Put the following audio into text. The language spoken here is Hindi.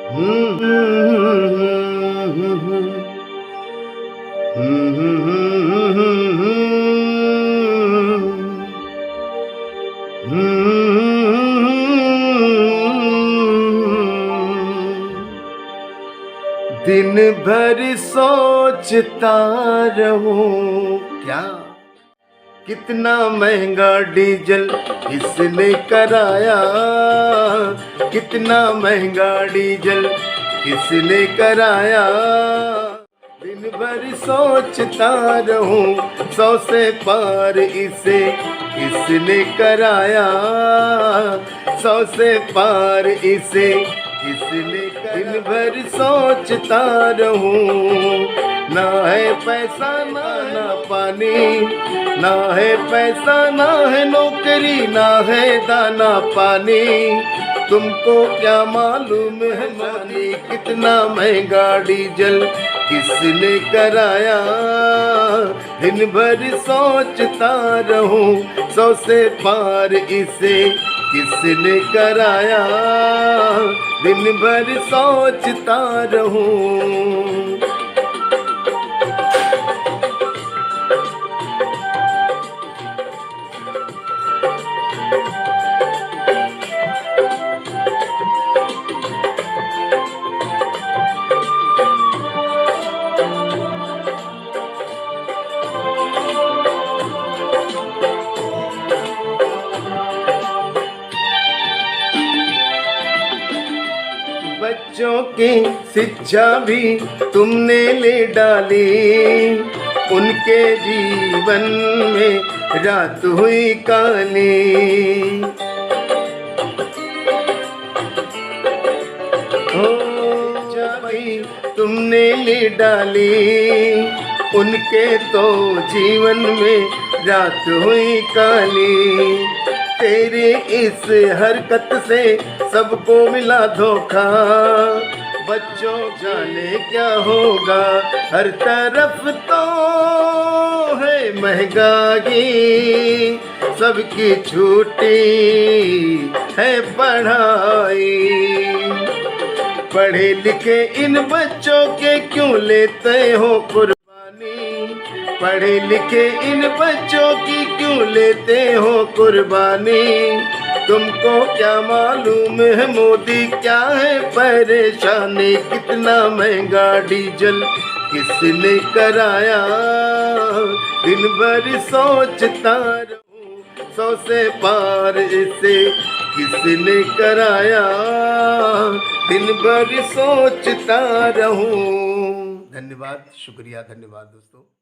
दिन भर सोचता रहूं क्या कितना महंगा डीजल किसने कराया, कितना महंगा डीजल किसने कराया। दिन भर सोचता रहूं 100 से पार इसे किसने कराया, 100 से पार इसे किसने। दिन भर सोचता रहूं ना है पैसा ना पानी, ना है पैसा ना है नौकरी ना है दाना पानी। तुमको क्या मालूम है मानी कितना महंगा डीजल किसने कराया। दिन भर सोचता रहूं 100 से पार इसे किसने कराया। दिन भर सोचता रहूं। बच्चों की शिक्षा भी तुमने ले डाली, उनके जीवन में रात हुई काली। हो भाई तुमने ले डाली, उनके तो जीवन में रात हुई काली। तेरी इस हरकत से सबको मिला धोखा, बच्चों जाने क्या होगा। हर तरफ तो है महंगाई, सबकी छूटी है पढ़ाई। पढ़े लिखे इन बच्चों के क्यों लेते हो कुर्बानी, पढ़े लिखे इन बच्चों की क्यों लेते हो कुर्बानी। तुमको क्या मालूम है मोदी क्या है परेशानी, कितना महंगा डीजल किसने कराया। दिन भर सोचता रहूं 100 से पार इसे किसने कराया। दिन भर सोचता रहूं। धन्यवाद, शुक्रिया, धन्यवाद दोस्तों।